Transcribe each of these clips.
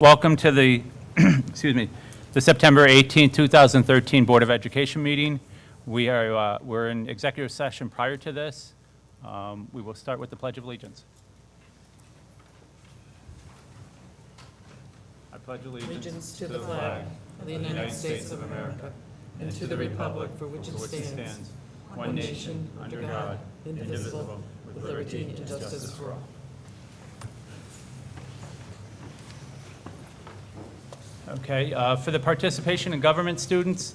Welcome to the, excuse me, the September 18, 2013 Board of Education meeting. We're in executive session prior to this. We will start with the Pledge of Allegiance. I pledge Allegiance to the flag of the United States of America and to the republic for which it stands, one nation, under God, indivisible, with liberty and justice for all. Okay, for the participation in government students,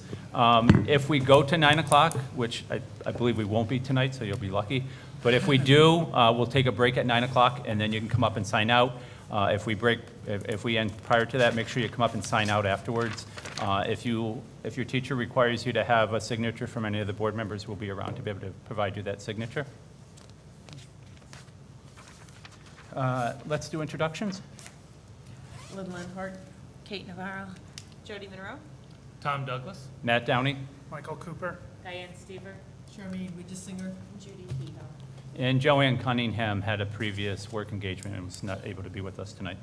if we go to 9 o'clock, which I believe we won't be tonight, so you'll be lucky, but if we do, we'll take a break at 9 o'clock, and then you can come up and sign out. If we end prior to that, make sure you come up and sign out afterwards. If your teacher requires you to have a signature from any of the board members, we'll be around to be able to provide you that signature. Let's do introductions. Lynn Lenhart, Kate Navarro, Jody Monroe, Tom Douglas. Matt Downey. Michael Cooper. Diane Stever, Charmaine Wiegesinger. Judy Keegan. And Joanne Cunningham had a previous work engagement and was not able to be with us tonight.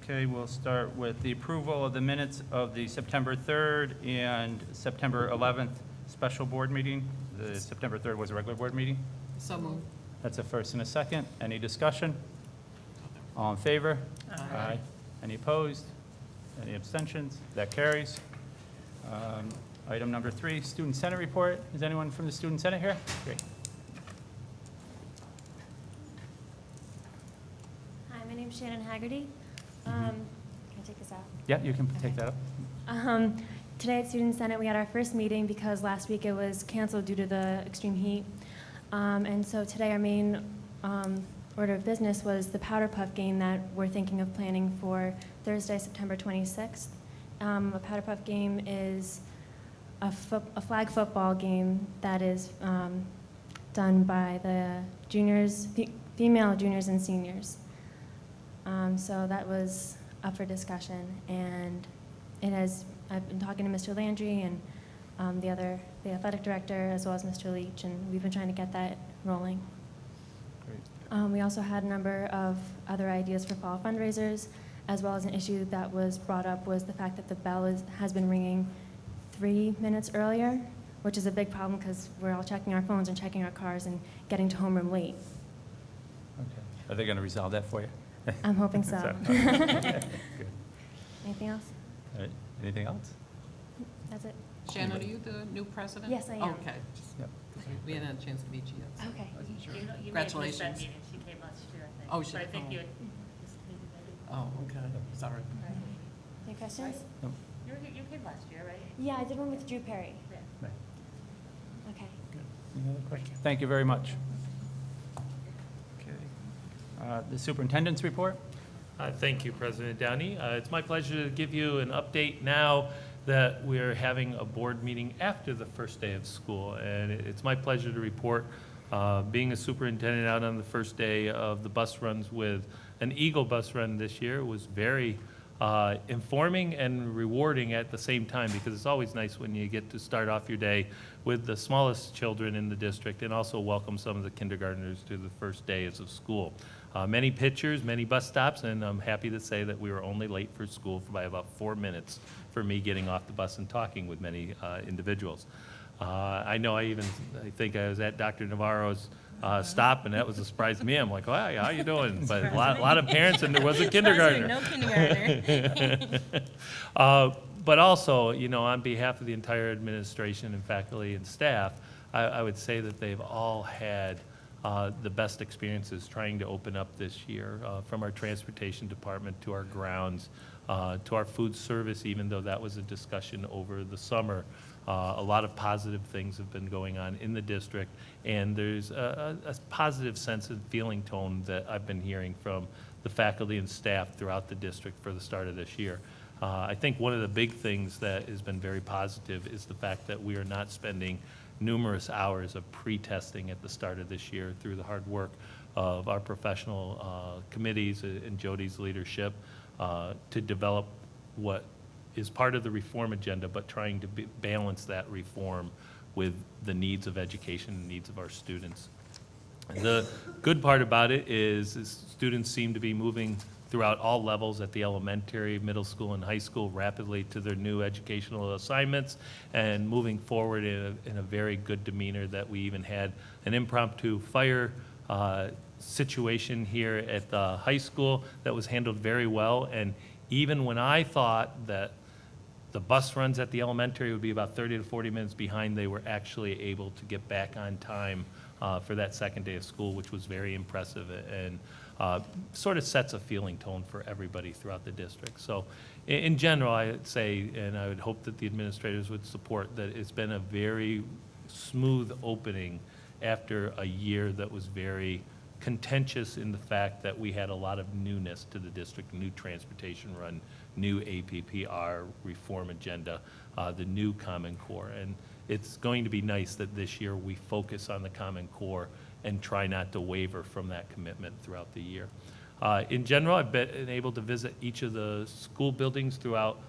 Okay, we'll start with the approval of the minutes of the September 3rd and September 11th special board meeting. The September 3rd was a regular board meeting. So moved. That's a first and a second. Any discussion? All in favor? Aye. Any opposed? Any abstentions? That carries. Item number 3, Student Senate report. Is anyone from the Student Senate here? Great. Hi, my name's Shannon Haggerty. Can I take this out? Yeah, you can take that up. Today at Student Senate, we had our first meeting because last week it was canceled due to the extreme heat. And so today our main order of business was the Powder Puff game that we're thinking of planning for Thursday, September 26th. A Powder Puff game is a flag football game that is done by the juniors, female juniors and seniors. So that was up for discussion, and I've been talking to Mr. Landry and the athletic director, as well as Mr. Leach, and we've been trying to get that rolling. Great. We also had a number of other ideas for fall fundraisers, as well as an issue that was brought up was the fact that the bell has been ringing 3 minutes earlier, which is a big problem because we're all checking our phones and checking our cars and getting to homeroom late. Okay. Are they going to resolve that for you? I'm hoping so. Good. Anything else? All right. Anything else? That's it. Shannon, are you the new president? Yes, I am. Okay. Yep. We hadn't had a chance to meet you yet. Okay. Wasn't sure. You made Congratulations. that meeting. She came last year, I think. Oh, she- So I think oh. you had participated maybe. Oh, okay. Sorry. Any questions? You came last year, right? Yeah, I did one with Drew Perry. Yeah. Right. Okay. Any other questions? Thank you very much. Okay. The superintendent's report. Thank you, President Downey. It's my pleasure to give you an update now that we're having a board meeting after the first day of school. And it's my pleasure to report being a superintendent out on the first day of the bus runs with an Eagle bus run this year was very informing and rewarding at the same time, because it's always nice when you get to start off your day with the smallest children in the district and also welcome some of the kindergartners to the first days of school. Many pictures, many bus stops, and I'm happy to say that we were only late for school by about 4 minutes for me getting off the bus and talking with many individuals. I know I think I was at Dr. Navarro's stop, and that was a surprise to me. I'm like, "Hi, how you doing?" But a lot of parents, and there was a kindergartner. No kindergartner. But also, on behalf of the entire administration and faculty and staff, I would say that they've all had the best experiences trying to open up this year, from our transportation department to our grounds, to our food service, even though that was a discussion over the summer. A lot of positive things have been going on in the district, and there's a positive sense and feeling tone that I've been hearing from the faculty and staff throughout the district for the start of this year. I think one of the big things that has been very positive is the fact that we are not spending numerous hours of pre-testing at the start of this year through the hard work of our professional committees and Jody's leadership to develop what is part of the reform agenda, but trying to balance that reform with the needs of education and needs of our students. The good part about it is students seem to be moving throughout all levels at the elementary, middle school, and high school rapidly to their new educational assignments and moving forward in a very good demeanor that we even had an impromptu fire situation here at the high school that was handled very well. And even when I thought that the bus runs at the elementary would be about 30 to 40 minutes behind, they were actually able to get back on time for that second day of school, which was very impressive and sort of sets a feeling tone for everybody throughout the district. So in general, I would say, and I would hope that the administrators would support, that it's been a very smooth opening after a year that was very contentious in the fact that we had a lot of newness to the district, new transportation run, new APPR reform agenda, the new Common Core. And it's going to be nice that this year we focus on the Common Core and try not to waver from that commitment throughout the year. In general, I've been able to visit each of the school buildings throughout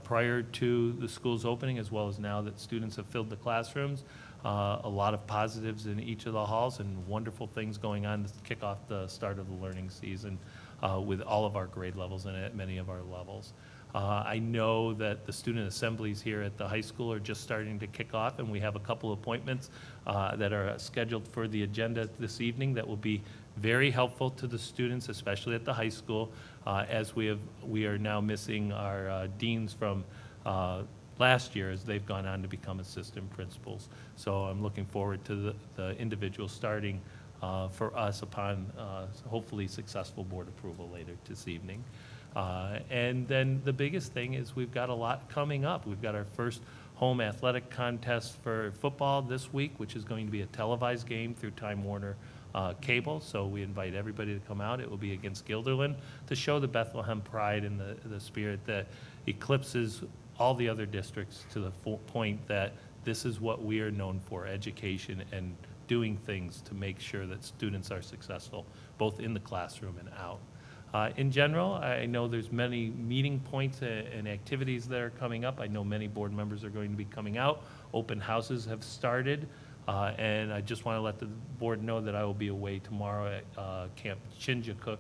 prior to the school's opening, as well as now that students have filled the classrooms. A lot of positives in each of the halls and wonderful things going on to kick off the start of the learning season with all of our grade levels and at many of our levels. I know that the student assemblies here at the high school are just starting to kick off, and we have a couple appointments that are scheduled for the agenda this evening that will be very helpful to the students, especially at the high school, as we are now missing our deans from last year as they've gone on to become assistant principals. So I'm looking forward to the individuals starting for us upon hopefully successful board approval later this evening. And then the biggest thing is we've got a lot coming up. We've got our first home athletic contest for football this week, which is going to be a televised game through Time Warner cable. So we invite everybody to come out. It will be against Guilderland to show the Bethlehem pride and the spirit that eclipses all the other districts to the point that this is what we are known for, education and doing things to make sure that students are successful, both in the classroom and out. In general, I know there's many meeting points and activities that are coming up. I know many board members are going to be coming out. Open houses have started, and I just want to let the board know that I will be away tomorrow at Camp Chinjacook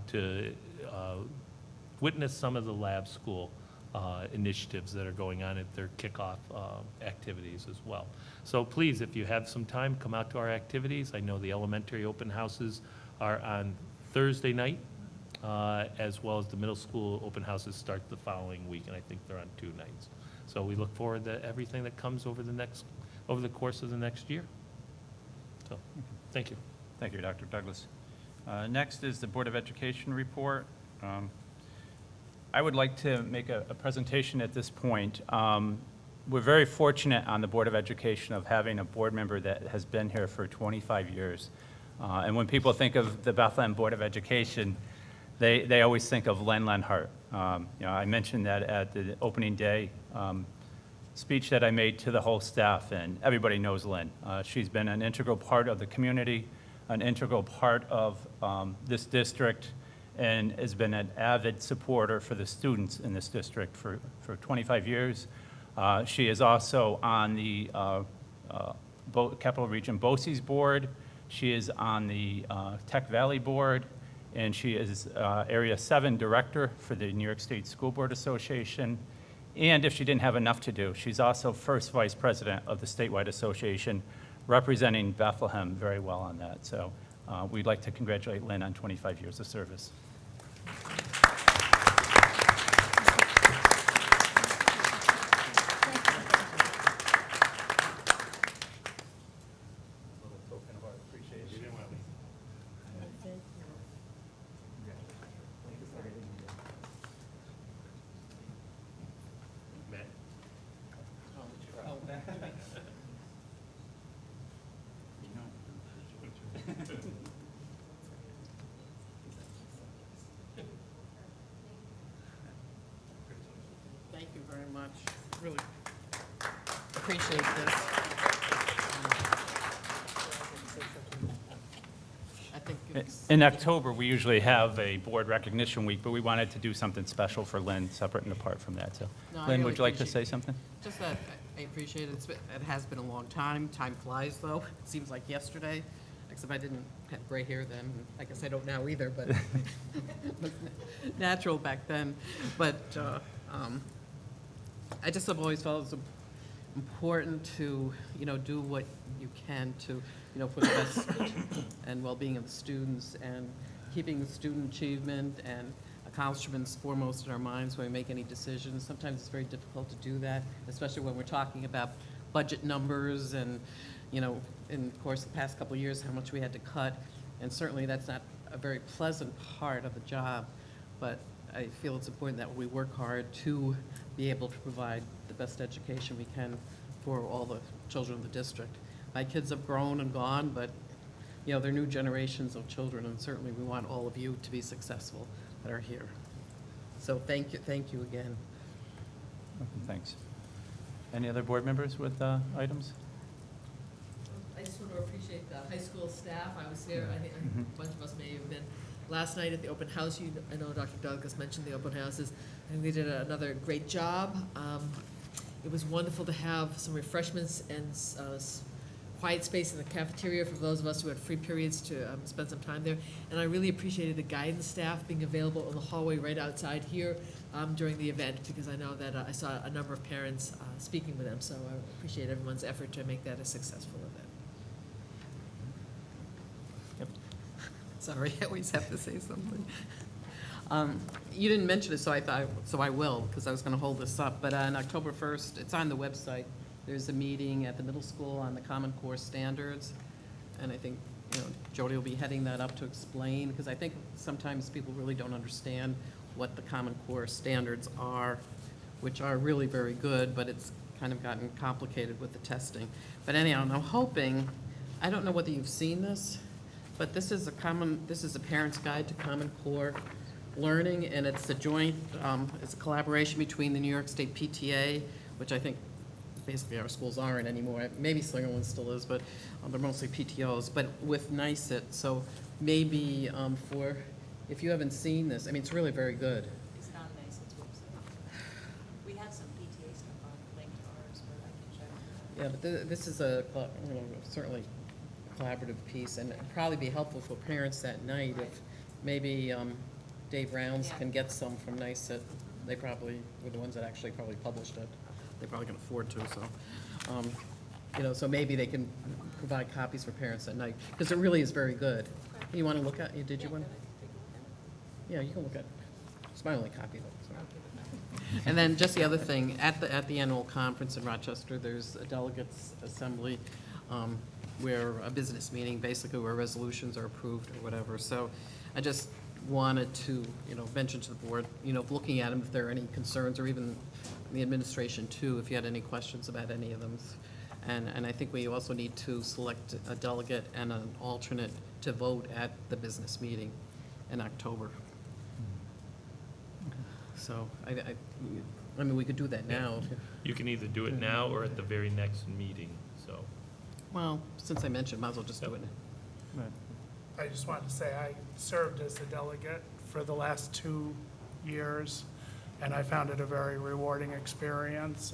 to witness some of the lab school initiatives that are going on at their kickoff activities as well. So please, if you have some time, come out to our activities. I know the elementary open houses are on Thursday night, as well as the middle school open houses start the following week, and I think they're on 2 nights. So we look forward to everything that comes over the course of the next year. So, thank you. Thank you, Dr. Douglas. Next is the Board of Education report. I would like to make a presentation at this point. We're very fortunate on the Board of Education of having a board member that has been here for 25 years. And when people think of the Bethlehem Board of Education, they always think of Len Lenhart. I mentioned that at the opening day speech that I made to the whole staff, and everybody knows Len. She's been an integral part of the community, an integral part of this district, and has been an avid supporter for the students in this district for 25 years. She is also on the Capital Region BOCES board. She is on the Tech Valley board, and she is Area 7 director for the New York State School Board Association. And if she didn't have enough to do, she's also first vice president of the statewide association, representing Bethlehem very well on that. So we'd like to congratulate Lynn on 25 years of service. Thank you very much. Really appreciate this. I think it's, In October, we usually have a board recognition week, but we wanted to do something special for Lynn, separate and apart from that. So, No, I Lynn, really would you like to appreciate say something? just that I appreciate it. It has been a long time. Time flies, though. It seems like yesterday. except I didn't have gray hair then. I guess I don't now either, but it was natural back then. But I just have always felt it's important to, do what you can to, for the best and well-being of the students, and keeping student achievement and accomplishments foremost in our minds when we make any decisions. Sometimes it's very difficult to do that, especially when we're talking about budget numbers and, in of course, the past couple of years, how much we had to cut. And certainly that's not a very pleasant part of the job, but I feel it's important that we work hard to be able to provide the best education we can for all the children of the district. My kids have grown and gone, but, they're new generations of children, and certainly we want all of you to be successful that are here. So thank you again. Thanks. Any other board members with items? I just want to appreciate the high school staff. I was there, I think a bunch of us may have been last night at the open house. I know Dr. Douglas mentioned the open houses. I think they did another great job. It was wonderful to have some refreshments and quiet space in the cafeteria for those of us who had free periods to spend some time there. And I really appreciated the guidance staff being available in the hallway right outside here during the event, because I know that I saw a number of parents speaking with them. So I appreciate everyone's effort to make that a successful event. Yep. Sorry, I always have to say something. You didn't mention it, so I will, because I was going to hold this up. But on October 1st, it's on the website. There's a meeting at the middle school on the Common Core standards, and I think, Jody will be heading that up to explain, because I think sometimes people really don't understand what the Common Core standards are, which are really very good, but it's kind of gotten complicated with the testing. But anyhow, I'm hoping, I don't know whether you've seen this, but this is a parent's guide to Common Core learning, and it's a joint, it's a collaboration between the New York State PTA, which I think basically our schools aren't anymore. Maybe Slingerland still is, but they're mostly PTOs, but with NICET. So maybe if you haven't seen this, I mean, it's really very good. It's not nice, it's website. We have some PTA stuff on linked to ours, but I can check. Yeah, but this is certainly a collaborative piece, and it'd probably be helpful for parents that night if maybe Dave Rounds Yeah. can get some from NICET. They probably were the ones that actually probably published it. They probably can afford to, so, so maybe they can provide copies for parents at night, because it really is very good. You want to look at, did you want? Yeah, you can look at, it's my only copy though. So. And then just the other thing, at the annual conference in Rochester, there's a delegates assembly, where a business meeting, basically where resolutions are approved or whatever. So I just wanted to, mention to the board, looking at them, if there are any concerns, or even the administration too, if you had any questions about any of them. And I think we also need to select a delegate and an alternate to vote at the business meeting in October. So I mean, we could do that now. You can either do it now or at the very next meeting, so. Well, since I mentioned, might as well just do it. Right. I just wanted to say I served as a delegate for the last 2 years, and I found it a very rewarding experience.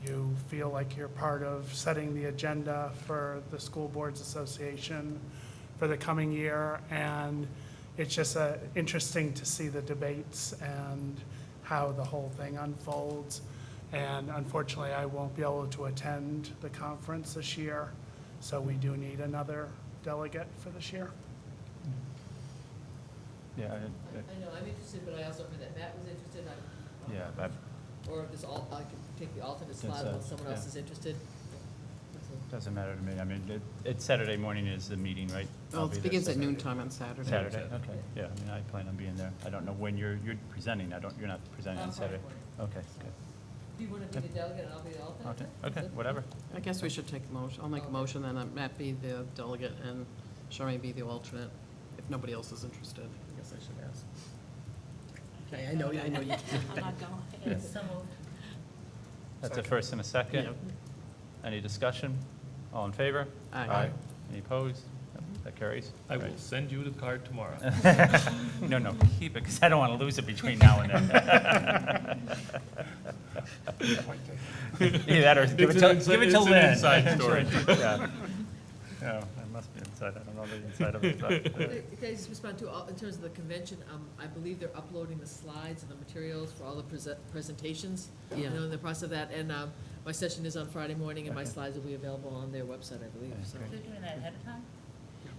You feel like you're part of setting the agenda for the School Boards Association for the coming year, and it's just interesting to see the debates and how the whole thing unfolds. And unfortunately, I won't be able to attend the conference this year, so we do need another delegate for this year. Yeah, I know, I'm interested, but I also heard that Matt was interested. yeah, Or if I can take the alternate It's, slot if someone else yeah. is interested. doesn't matter to me. I mean, it's Saturday morning is the meeting, right? Well, I'll be it there begins at Saturday. noontime on Saturday. Saturday, okay, yeah, I mean, I plan on being there. I don't know when you're presenting, you're not presenting on Saturday? Okay, good. Do you want to be the delegate and I'll be the alternate? Okay, whatever. I guess we should take a motion. I'll make a motion, then Matt be the delegate and Charmaine be the alternate, if nobody else is interested. I guess I should ask. Okay, I know you. I'm not going. So moved. That's a first and a second. Yeah. Any discussion? All in favor? Aye. Any opposed? No, that carries. I will Right. send you the card tomorrow. No, keep it, because I don't want to lose it between now and then. Either that or give it to It's an Lynn. inside story. Yeah. No, it must be. inside, I don't know the inside of it, but. Can I just respond to, in terms of the convention, I believe they're uploading the slides and the materials for all the presentations. Yeah. I know in the process of that, and my session is on Friday morning, and my slides will be available on their website, I believe, so. They're doing that ahead of time?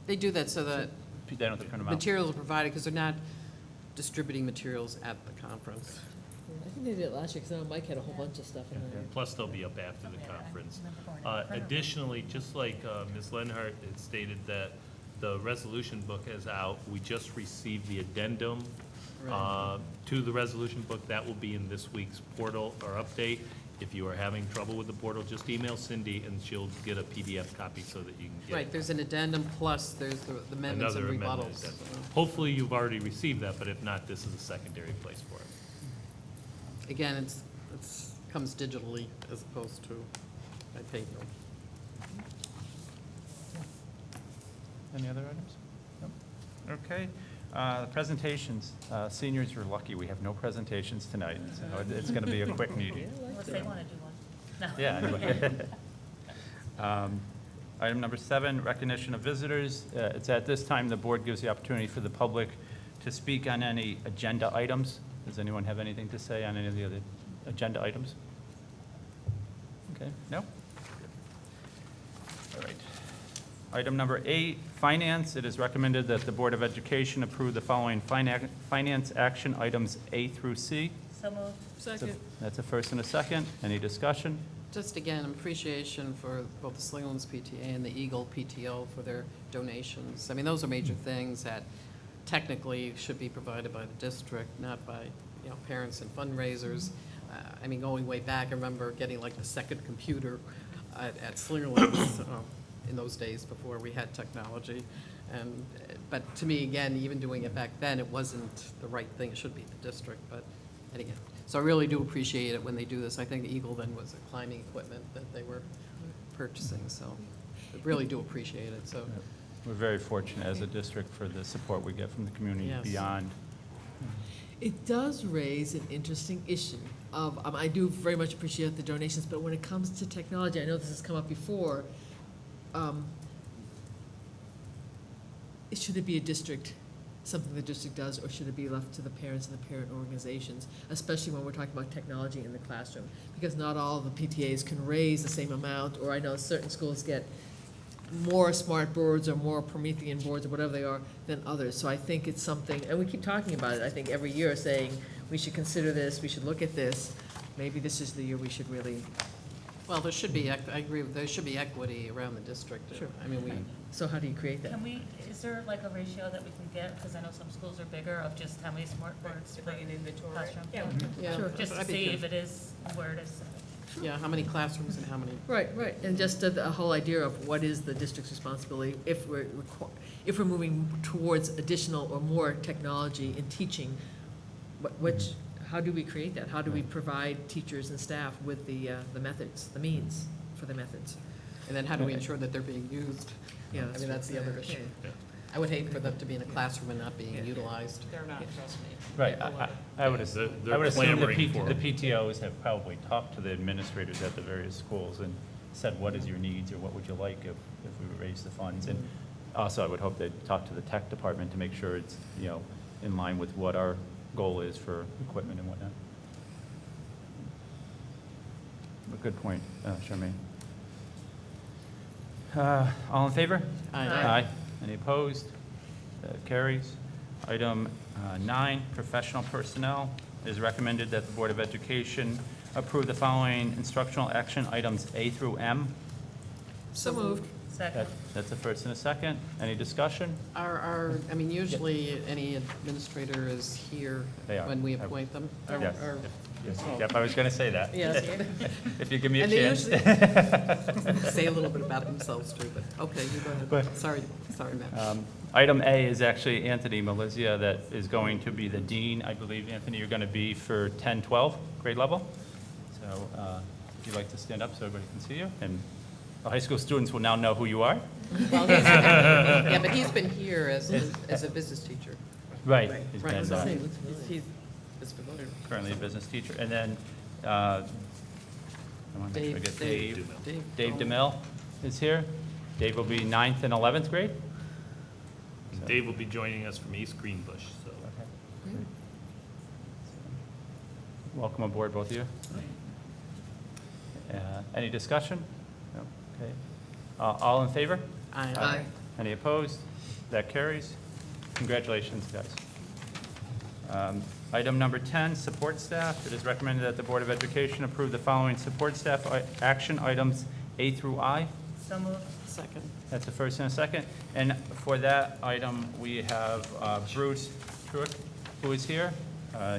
They do that so that They don't have to print them out. materials are provided, because they're not distributing materials at the conference. I think they did it last year, because I know Mike had a whole bunch of stuff in there. Plus, they'll be up after the Okay, I conference. remember going to the printer. Additionally, just like Ms. Lenhart had stated that the resolution book is out, we just received the addendum to the resolution book. That will be in this week's portal or update. If you are having trouble with the portal, just email Cindy and she'll get a PDF copy so that you can get Right, there's an addendum, plus there's the amendments and another amendment. rebuttals. that- Hopefully, you've already received that, but if not, this is a secondary place for it. Again, it's comes digitally as opposed to by paper. Any other items? No? Okay. The presentations, seniors are lucky, we have no presentations tonight, so it's going to be a quick meeting. Unless they want to do one. No. Yeah, anyway. Item number 7, recognition of visitors. It's at this time the board gives the opportunity for the public to speak on any agenda items. Does anyone have anything to say on any of the other agenda items? Okay, no? All right. Item number 8, finance. It is recommended that the Board of Education approve the following finance action items A through C. So moved. Second. That's a first and a second. Any discussion? Just again, appreciation for both the Slingerland's PTA and the Eagle PTO for their donations. I mean, those are major things that technically should be provided by the district, not by, parents and fundraisers. I mean, going way back, I remember getting like the second computer at Slingerland's in those days before we had technology. But to me, again, even doing it back then, it wasn't the right thing. It should be the district, but again. So I really do appreciate it when they do this. I think Eagle then was the climbing equipment that they were purchasing, so I really do appreciate it, so. We're very fortunate as a district for the support we get from the community Yes. beyond. It does raise an interesting issue of, I do very much appreciate the donations, but when it comes to technology, I know this has come up before, should it be a district, something the district does, or should it be left to the parents and the parent organizations, especially when we're talking about technology in the classroom? Because not all the PTAs can raise the same amount, or I know certain schools get more smart boards or more Promethean boards or whatever they are than others. So I think it's something, and we keep talking about it, I think every year, saying we should consider this, we should look at this. Maybe this is the year we should really, Well, there should be, I agree, there should be equity around the district. Sure. I mean, so how do you create that? Can we, is there like a ratio that we can get, because I know some schools are bigger, of just how many smart boards per classroom? yeah. Sure. Just to I'd be see curious. if it is where it is. Yeah, how many classrooms and how many, Right, right, and just the whole idea of what is the district's responsibility if we're moving towards additional or more technology in teaching, how do we create that? How do we provide teachers and staff with the methods, the means for the methods? and then how do we ensure that they're being used? Yeah, I mean, that's the other issue. Yeah. I would hate for them to be in a classroom and not being utilized. They're not, trust me. Right, I would assume, They're I would assume clamoring for the it. PTOs have probably talked to the administrators at the various schools and said, what is your needs, or what would you like if we would raise the funds? And also, I would hope they'd talk to the tech department to make sure it's, in line with what our goal is for equipment and whatnot. A good point, Charmaine. All in favor? Aye. Any opposed? Carries. Item 9, professional personnel. It is recommended that the Board of Education approve the following instructional action items A through M. So moved. Second. That's a first and a second. Any discussion? I mean, usually any administrator is here They are. when we appoint them. Yes. Or- Yes. Yep, I was going to say that. Yes. If you give me a And they chance. usually say a little bit about themselves too, but, okay, you go ahead. But- Sorry, Matt. Item A is actually Anthony Malizia that is going to be the dean. I believe, Anthony, you're going to be for 10, 12 grade level. So if you'd like to stand up so everybody can see you. And the high school students will now know who you are. Well, yeah, but he's been here as a business teacher. Right. He's Right, been so He's he's familiar. currently a business teacher. And then, I want to make sure I get Dave. Dave. Dave DeMille is here. Dave will be 9th and 11th grade. Dave will be joining us from East Greenbush, so. Okay. Great. Welcome aboard, both of you. Any discussion? No? Okay. All in favor? Aye. Any opposed? That carries. Congratulations, guys. Item number 10, support staff. It is recommended that the Board of Education approve the following support staff action items A through I. So moved. Second. That's a first and a second. And for that item, we have Bruce Truick, who is here.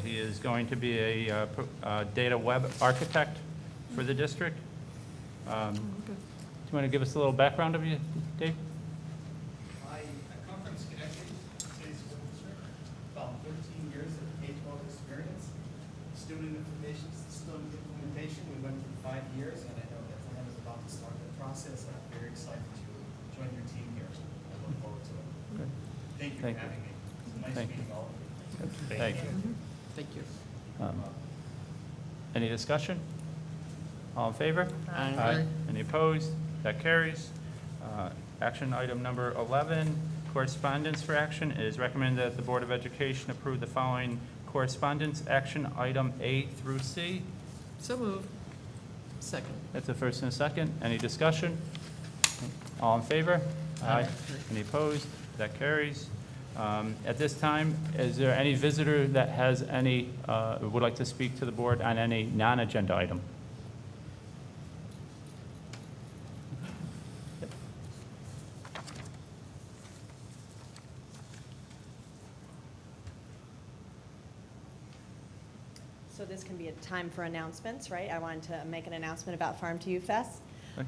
He is going to be a data web architect for the district. Do you want to give us a little background of you, Dave? I come from Schenectady, City School District, about 13 years of K-12 experience. Student information system implementation, we went through 5 years, and I know that Glenn is about to start the process, and I'm very excited to join your team here. I look forward to it. Good. Thank you Thank for you. having me. It's nice Thank you. meeting all of you. Thank you. Thank you. Any discussion? All in favor? Aye. Any opposed? That carries. Action item number 11, correspondence for action. It is recommended that the Board of Education approve the following correspondence action item A through C. So moved. Second. That's a first and a second. Any discussion? All in favor? Aye. Any opposed? That carries. At this time, is there any visitor that has any, would like to speak to the board on any non-agenda item? So this can be a time for announcements, right? I wanted to make an announcement about Farm to You Fest. Okay.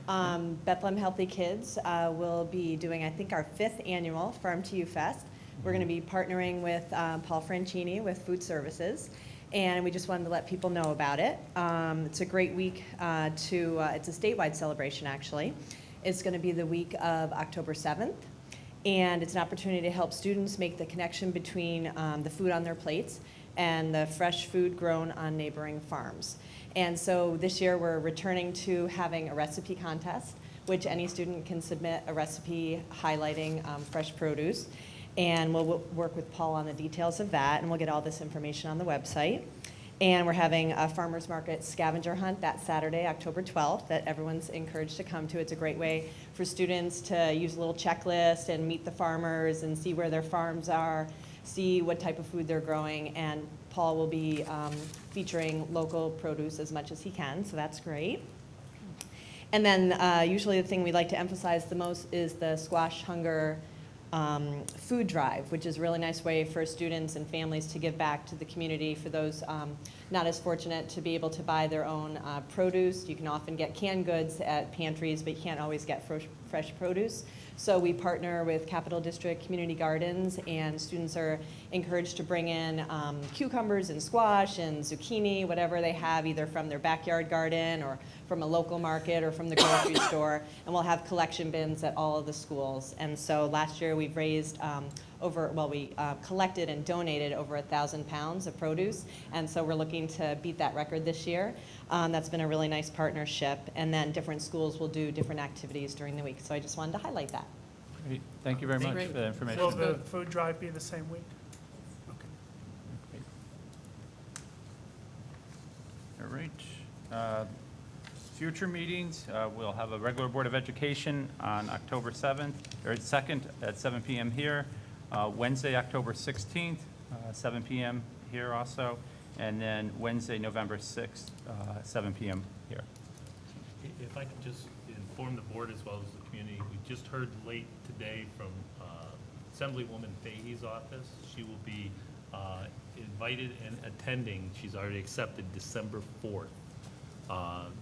Bethlehem Healthy Kids will be doing, I think, our 5th annual Farm to You Fest. We're going to be partnering with Paul Franchini with Food Services, and we just wanted to let people know about it. It's a great week it's a statewide celebration, actually. It's going to be the week of October 7th, and it's an opportunity to help students make the connection between the food on their plates and the fresh food grown on neighboring farms. And so this year we're returning to having a recipe contest, which any student can submit a recipe highlighting fresh produce. And we'll work with Paul on the details of that, and we'll get all this information on the website. And we're having a farmer's market scavenger hunt that Saturday, October 12th, that everyone's encouraged to come to. It's a great way for students to use a little checklist and meet the farmers and see where their farms are, see what type of food they're growing, and Paul will be featuring local produce as much as he can, so that's great. And then usually the thing we like to emphasize the most is the Squash Hunger food drive, which is a really nice way for students and families to give back to the community. For those not as fortunate to be able to buy their own produce, you can often get canned goods at pantries, but you can't always get fresh produce. So we partner with Capital District Community Gardens, and students are encouraged to bring in cucumbers and squash and zucchini, whatever they have, either from their backyard garden or from a local market or from the grocery store. And we'll have collection bins at all of the schools. And so last year we've raised we collected and donated over 1,000 pounds of produce. And so we're looking to beat that record this year. That's been a really nice partnership. And then different schools will do different activities during the week. So I just wanted to highlight that. Great. Thank you very much for that information. Will the food drive be the same week? Great. All right. Future meetings, we'll have a regular Board of Education on October 7th, or 2nd at 7 p.m. here. Wednesday, October 16th, 7 p.m. here also. And then Wednesday, November 6th, 7 p.m. here. If I could just inform the board as well as the community, we just heard late today from Assemblywoman Fahey's office. She will be invited and attending. She's already accepted December 4th,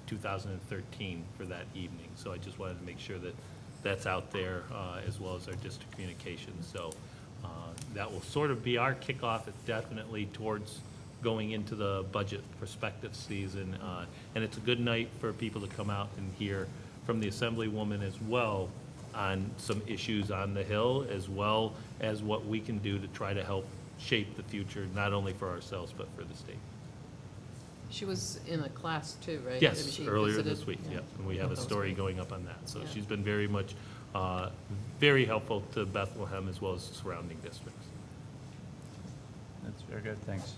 2013 for that evening. So I just wanted to make sure that that's out there as well as our district communications. So that will sort of be our kickoff. It's definitely towards going into the budget prospective season. And it's a good night for people to come out and hear from the Assemblywoman as well on some issues on the Hill, as well as what we can do to try to help shape the future, not only for ourselves, but for the state. She was in a class too, right? Yes, She earlier visited- this week, yeah. yeah. And we have a That was story great. going up on that. So Yeah. she's been very much very helpful to Bethlehem as well as surrounding districts. That's very good, thanks.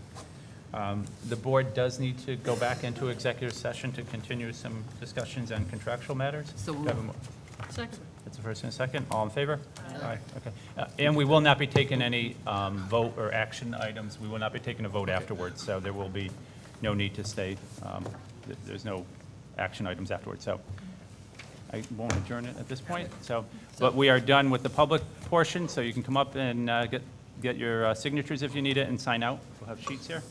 The board does need to go back into executive session to continue some discussions on contractual matters. So Do I have a mo- Second. That's the first and a second. All in favor? Aye. Okay. And we will not be taking any vote or action items. We will not be taking a vote afterwards, so there will be no need to stay. There's no action items afterwards, so I won't adjourn it at this point. So, but we are done with the public portion, so you can come up and get your signatures if you need it and sign out. We'll have sheets here.